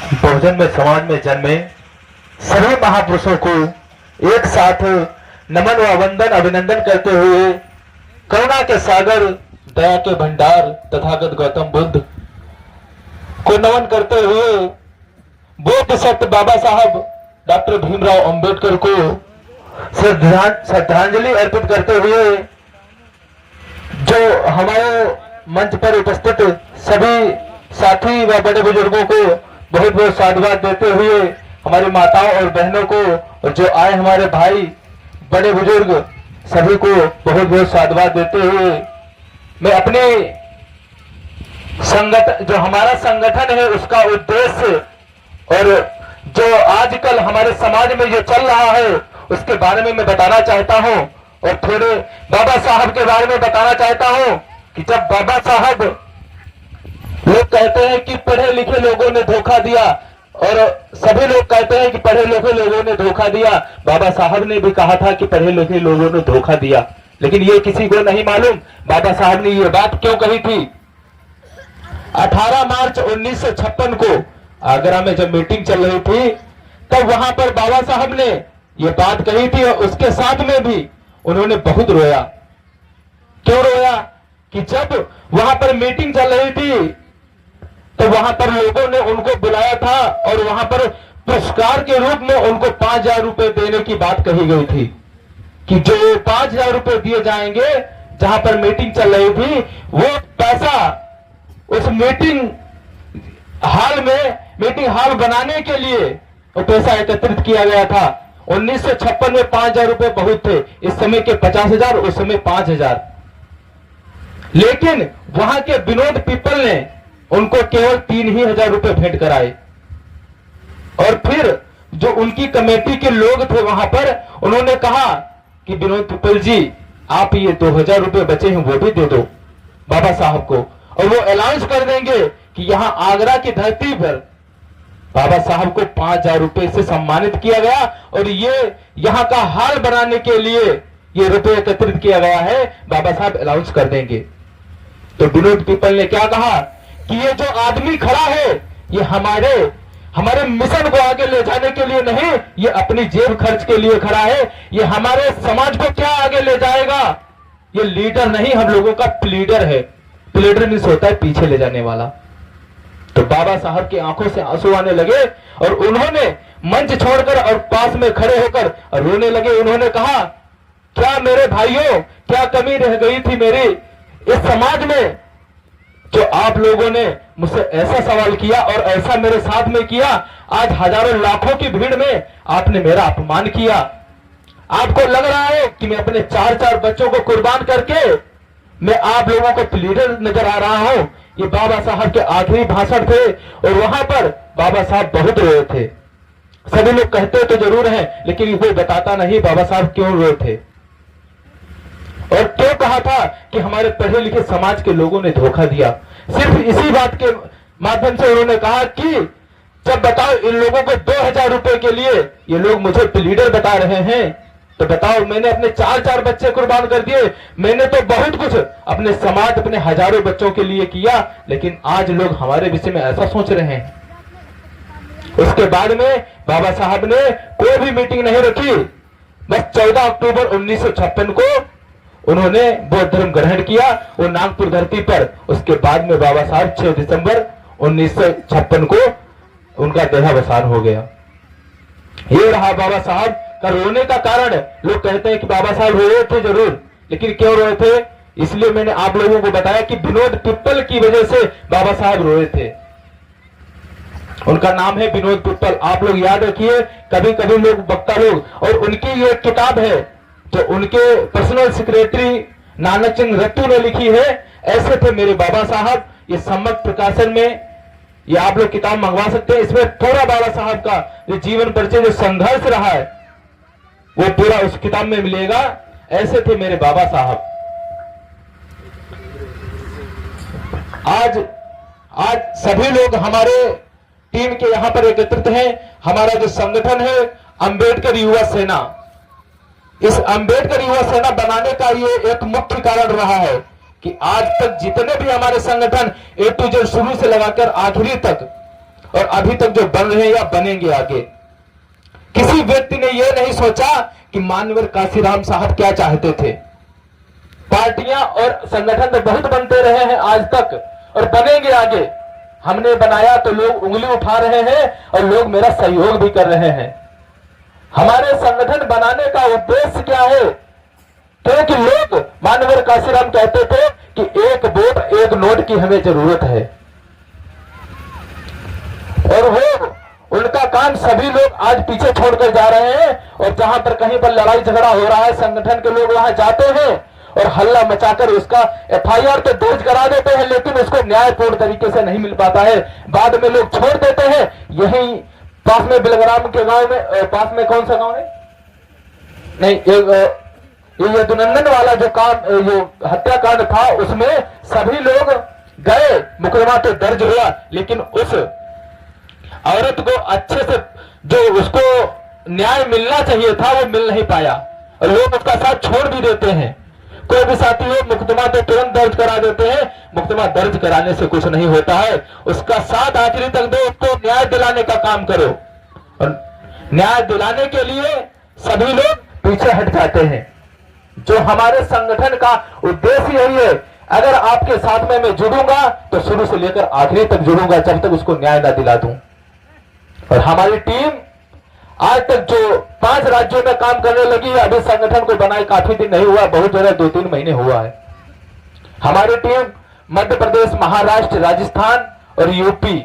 बहुजन में समाज में जन्मे सभी महापुरुषों को एक साथ नमन व वंदन अभिनंदन करते हुए करुणा के सागर दया के भंडार तथागत गौतम बुद्ध को नमन करते हुए बुद्ध सत्य बाबा साहब डॉक्टर भीमराव अंबेडकर को श्रद्धांजलि अर्पित करते हुए जो हमारे मंच पर उपस्थित सभी साथी व बड़े बुजुर्गों को बहुत बहुत साधुवाद देते हुए हमारी माताओं और बहनों को और जो आए हमारे भाई बड़े बुजुर्ग सभी को बहुत बहुत साधुवाद देते हुए मैं अपने संगठन जो हमारा संगठन है उसका उद्देश्य और जो आजकल हमारे समाज में जो चल रहा है उसके बारे में मैं बताना चाहता हूं और थोड़े बाबा साहब के बारे में बताना चाहता हूं कि जब बाबा साहब लोग कहते हैं कि पढ़े लिखे लोगों ने धोखा दिया और सभी लोग कहते हैं कि पढ़े लिखे लोगों ने धोखा दिया। बाबा साहब ने भी कहा था कि पढ़े लिखे लोगों ने धोखा दिया, लेकिन ये किसी को नहीं मालूम बाबा साहब ने ये बात क्यों कही थी। 18 मार्च 1956 को आगरा में जब मीटिंग चल रही थी तब वहां पर बाबा साहब ने ये बात कही थी और उसके साथ में भी उन्होंने बहुत रोया। क्यों रोया कि जब वहां पर मीटिंग चल रही थी तो वहां पर लोगों ने उनको बुलाया था और वहां पर पुरस्कार के रूप में उनको 5,000 रुपए देने की बात कही गई थी कि जो 5,000 रुपए दिए जाएंगे जहां पर मीटिंग चल रही थी वो पैसा उस मीटिंग हाल बनाने के लिए वो पैसा एकत्रित किया गया था। 1956 में 5,000 रुपए बहुत थे, इस समय के 50,000, उस समय 5,000। लेकिन वहां के विनोद पीपल ने उनको केवल 3,000 रुपए भेंट कराए और फिर जो उनकी कमेटी के लोग थे वहां पर उन्होंने कहा कि विनोद पीपल जी आप ये 2,000 रुपए बचे हैं वो भी दे दो बाबा साहब को, और वो अनाउंस कर देंगे कि यहां आगरा की धरती पर बाबा साहब को 5,000 रुपए से सम्मानित किया गया और ये यहां का हाल बनाने के लिए ये रुपए एकत्रित किया गया है, बाबा साहब अनाउंस कर देंगे। तो विनोद पीपल ने क्या कहा कि ये जो आदमी खड़ा है ये हमारे मिशन को आगे ले जाने के लिए नहीं, ये अपनी जेब खर्च के लिए खड़ा है, ये हमारे समाज को क्या आगे ले जाएगा, ये लीडर नहीं हम लोगों का प्लीडर है। प्लीडर मीन्स होता है पीछे ले जाने वाला। तो बाबा साहब की आंखों से आंसू आने लगे और उन्होंने मंच छोड़कर और पास में खड़े होकर रोने लगे। उन्होंने कहा क्या मेरे भाइयों क्या कमी रह गई थी मेरी इस समाज में जो आप लोगों ने मुझसे ऐसा सवाल किया और ऐसा मेरे साथ में किया। आज हजारों लाखों की भीड़ में आपने मेरा अपमान किया। आपको लग रहा है कि मैं अपने 4-4 बच्चों को कुर्बान करके मैं आप लोगों को लीडर नजर आ रहा हूं। ये बाबा साहब के आखिरी भाषण थे और वहां पर बाबा साहब बहुत रोए थे। सभी लोग कहते तो जरूर हैं लेकिन कोई बताता नहीं बाबा साहब क्यों रोए थे और क्यों कहा था कि हमारे पढ़े लिखे समाज के लोगों ने धोखा दिया। सिर्फ इसी बात के माध्यम से उन्होंने कहा कि जब बताओ इन लोगों को 2,000 रुपए के लिए ये लोग मुझे लीडर बता रहे हैं तो बताओ मैंने अपने 4-4 बच्चे कुर्बान कर दिए, मैंने तो बहुत कुछ अपने समाज अपने हजारों बच्चों के लिए किया, लेकिन आज लोग हमारे विषय में ऐसा सोच रहे हैं। उसके बाद में बाबा साहब ने कोई भी मीटिंग नहीं रखी, बस 14 अक्टूबर 1956 को उन्होंने बौद्ध धर्म ग्रहण किया वो नागपुर धरती पर। उसके बाद में बाबा साहब 6 दिसंबर 1956 को उनका देहावसान हो गया। ये रहा बाबा साहब का रोने का कारण। लोग कहते हैं कि बाबा साहब रोए थे जरूर, लेकिन क्यों रोए थे इसलिए मैंने आप लोगों को बताया कि विनोद पिप्पल की वजह से बाबा साहब रोए थे। उनका नाम है विनोद पिप्पल, आप लोग याद रखिए। कभी कभी लोग वक्ता लोग और उनकी ये किताब है जो उनके पर्सनल सेक्रेटरी नानक चंद रत्तू ने लिखी है, ऐसे थे मेरे बाबा साहब। ये सम्मत प्रकाशन में ये आप लोग किताब मंगवा सकते हैं। इसमें पूरा बाबा साहब का जो जीवन परिचय जो संघर्ष रहा है वो पूरा उस किताब में मिलेगा। ऐसे थे मेरे बाबा साहब। आज सभी लोग हमारे टीम के यहां पर एकत्रित हैं। हमारा जो संगठन है अंबेडकर युवा सेना, इस अंबेडकर युवा सेना बनाने का ये एक मुख्य कारण रहा है कि आज तक जितने भी हमारे संगठन A to Z शुरू से लगाकर आखिरी तक और अभी तक जो बन रहे हैं या बनेंगे आगे। किसी व्यक्ति ने यह नहीं सोचा कि मानवर काशीराम साहब क्या चाहते थे। पार्टियां और संगठन तो बहुत बनते रहे हैं आज तक और बनेंगे आगे। हमने बनाया तो लोग उंगली उठा रहे हैं और लोग मेरा सहयोग भी कर रहे हैं। हमारे संगठन बनाने का उद्देश्य क्या है? क्योंकि लोग मानवर काशीराम कहते थे कि एक वोट एक नोट की हमें जरूरत है, और वो उनका काम सभी लोग आज पीछे छोड़कर जा रहे हैं। और जहां पर कहीं पर लड़ाई झगड़ा हो रहा है, संगठन के लोग वहां जाते हैं और हल्ला मचाकर उसका FIR तो दर्ज करा देते हैं, लेकिन उसको न्यायपूर्ण तरीके से नहीं मिल पाता है। बाद में लोग छोड़ देते हैं। यही पास में बिलग्राम के गांव में, पास में कौन सा गांव है, नहीं ये दुनंदन वाला जो हत्याकांड था, उसमें सभी लोग गए, मुकदमा तो दर्ज हुआ, लेकिन उस औरत को अच्छे से जो उसको न्याय मिलना चाहिए था वो मिल नहीं पाया और लोग उसका साथ छोड़ भी देते हैं। कोई भी साथी हो, मुकदमा तो तुरंत दर्ज करा देते हैं। मुकदमा दर्ज कराने से कुछ नहीं होता है, उसका साथ आखिरी तक दो, उसको न्याय दिलाने का काम करो। और न्याय दिलाने के लिए सभी लोग पीछे हट जाते हैं। जो हमारे संगठन का उद्देश्य यही है, अगर आपके साथ में मैं जुड़ूंगा तो शुरू से लेकर आखिरी तक जुड़ूंगा, जब तक उसको न्याय ना दिला दूं। और हमारी टीम आज तक जो 5 राज्यों में काम करने लगी है, अभी संगठन को बनाए काफी दिन नहीं हुआ, बहुत ज्यादा 2-3 महीने हुआ है। हमारी टीम मध्य प्रदेश, महाराष्ट्र, राजस्थान और यूपी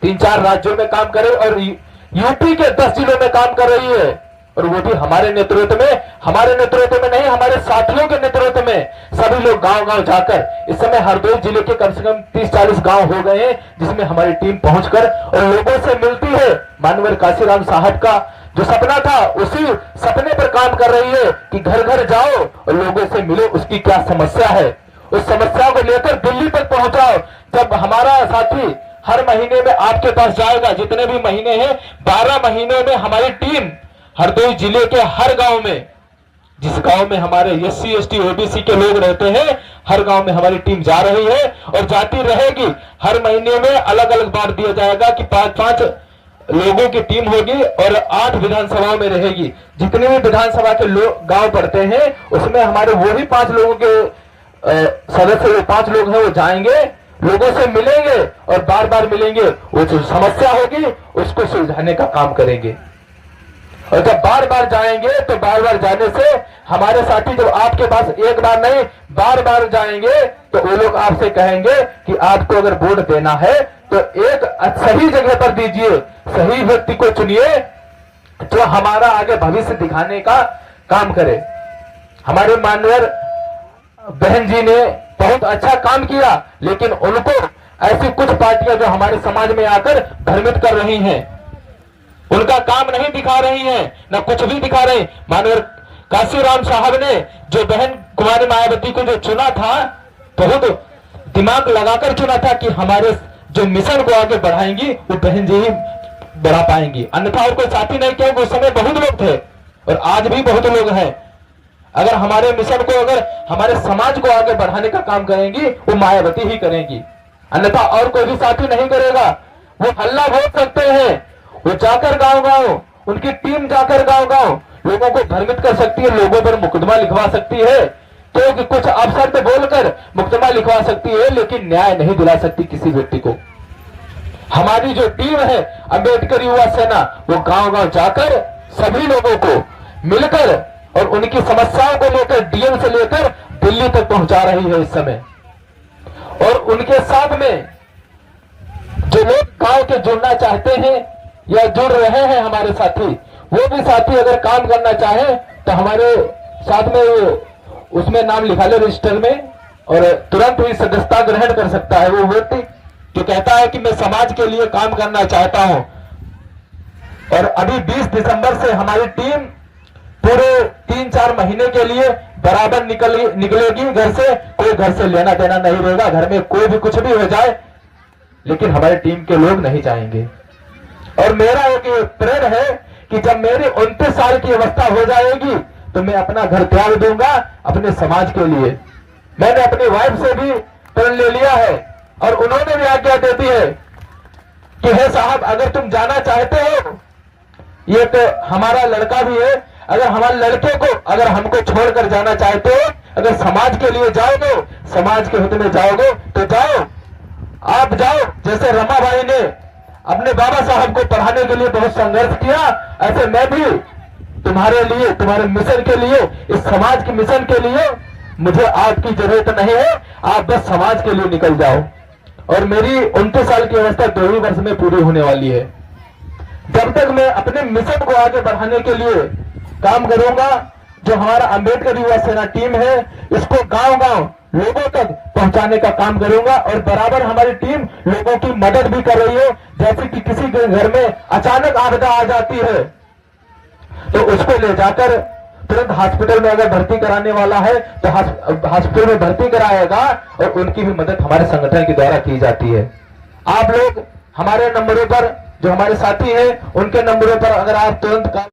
3-4 राज्यों में काम करे और यूपी के 10 जिलों में काम कर रही है, और वो भी हमारे नेतृत्व में, हमारे नेतृत्व में नहीं, हमारे साथियों के नेतृत्व में। सभी लोग गांव-गांव जाकर, इस समय हरदोई जिले के कम से कम 30-40 गांव हो गए हैं, जिसमें हमारी टीम पहुंचकर और लोगों से मिलती है। मानवर काशीराम साहब का जो सपना था, उसी सपने पर काम कर रही है कि घर घर जाओ और लोगों से मिलो, उसकी क्या समस्या है, उस समस्या को लेकर दिल्ली तक पहुंचाओ। जब हमारा साथी हर महीने में आपके पास जाएगा, जितने भी महीने हैं, 12 महीनों में हमारी टीम हरदोई जिले के हर गांव में, जिस गांव में हमारे SC ST OBC के लोग रहते हैं, हर गांव में हमारी टीम जा रही है और जाती रहेगी। हर महीने में अलग अलग बांट दिया जाएगा कि 5-5 लोगों की टीम होगी और 8 विधानसभाओं में रहेगी। जितने भी विधानसभा के लोग गांव पड़ते हैं, उसमें हमारे वही 5 लोगों के सदस्य, 5 लोग हैं, वो जाएंगे, लोगों से मिलेंगे और बार बार मिलेंगे। वो जो समस्या होगी उसको सुलझाने का काम करेंगे। और जब बार बार जाएंगे तो बार बार जाने से हमारे साथी जब आपके पास एक बार नहीं बार बार जाएंगे तो वो लोग आपसे कहेंगे कि आपको अगर वोट देना है तो एक सही जगह पर दीजिए, सही व्यक्ति को चुनिए जो हमारा आगे भविष्य दिखाने का काम करे। हमारे मानवर बहन जी ने बहुत अच्छा काम किया, लेकिन उनको ऐसी कुछ पार्टियां जो हमारे समाज में आकर भ्रमित कर रही हैं, उनका काम नहीं दिखा रही हैं, न कुछ भी दिखा रहे। मानवर काशीराम साहब ने जो बहन कुमारी मायावती को जो चुना था, बहुत दिमाग लगाकर चुना था कि हमारे जो मिशन को आगे बढ़ाएंगी वो बहन जी ही बढ़ा पाएंगी, अन्यथा और कोई साथी नहीं। क्योंकि उस समय बहुत लोग थे और आज भी बहुत लोग हैं। अगर हमारे मिशन को, अगर हमारे समाज को आगे बढ़ाने का काम करेंगी वो मायावती ही करेंगी, अन्यथा और कोई भी साथी नहीं करेगा। वो हल्ला बोल सकते हैं, वो जाकर गांव-गांव, उनकी टीम जाकर गांव-गांव लोगों को भ्रमित कर सकती है, लोगों पर मुकदमा लिखवा सकती है, क्योंकि कुछ अपशब्द बोलकर मुकदमा लिखवा सकती है, लेकिन न्याय नहीं दिला सकती किसी व्यक्ति को। हमारी जो टीम है अंबेडकर युवा सेना, वो गांव-गांव जाकर सभी लोगों को मिलकर और उनकी समस्याओं को लेकर DM से लेकर दिल्ली तक पहुंचा रही है इस समय। और उनके साथ में जो लोग गांव के जुड़ना चाहते हैं या जुड़ रहे हैं हमारे साथी, वो भी साथी अगर काम करना चाहे तो हमारे साथ में उसमें नाम लिखा ले रजिस्टर में और तुरंत ही सदस्यता ग्रहण कर सकता है। वो व्यक्ति जो कहता है कि मैं समाज के लिए काम करना चाहता हूं। और अभी 20 दिसंबर से हमारी टीम पूरे 3-4 महीने के लिए बराबर निकलेगी घर से। कोई घर से लेना देना नहीं रहेगा, घर में कोई भी कुछ भी हो जाए, लेकिन हमारी टीम के लोग नहीं चाहेंगे। और मेरा एक प्रण है कि जब मेरी 29 साल की अवस्था हो जाएगी तो मैं अपना घर त्याग दूंगा अपने समाज के लिए। मैंने अपनी वाइफ से भी प्रण ले लिया है और उन्होंने भी आज्ञा देती है कि हे साहब, अगर तुम जाना चाहते हो, ये तो हमारा लड़का भी है, अगर हमारे लड़के को अगर हमको छोड़कर जाना चाहते हो, अगर समाज के लिए जाओगे, समाज के हित में जाओगे तो जाओ, आप जाओ। जैसे रमाबाई ने अपने बाबा साहब को पढ़ाने के लिए बहुत संघर्ष किया, ऐसे मैं भी तुम्हारे लिए, तुम्हारे मिशन के लिए, इस समाज के मिशन के लिए मुझे आपकी जरूरत नहीं है, आप बस समाज के लिए निकल जाओ। और मेरी 29 साल की अवस्था 2 ही वर्ष में पूरी होने वाली है। जब तक मैं अपने मिशन को आगे बढ़ाने के लिए काम करूंगा, जो हमारा अंबेडकर युवा सेना टीम है, इसको गांव-गांव लोगों तक पहुंचाने का काम करूंगा। और बराबर हमारी टीम लोगों की मदद भी कर रही है। जैसे कि किसी के घर में अचानक आपदा आ जाती है तो उसको ले जाकर तुरंत हॉस्पिटल में अगर भर्ती कराने वाला है तो हॉस्पिटल में भर्ती कराएगा, और उनकी भी मदद हमारे संगठन के द्वारा की जाती है। आप लोग हमारे नंबरों पर, जो हमारे साथी हैं उनके नंबरों पर अगर आप तुरंत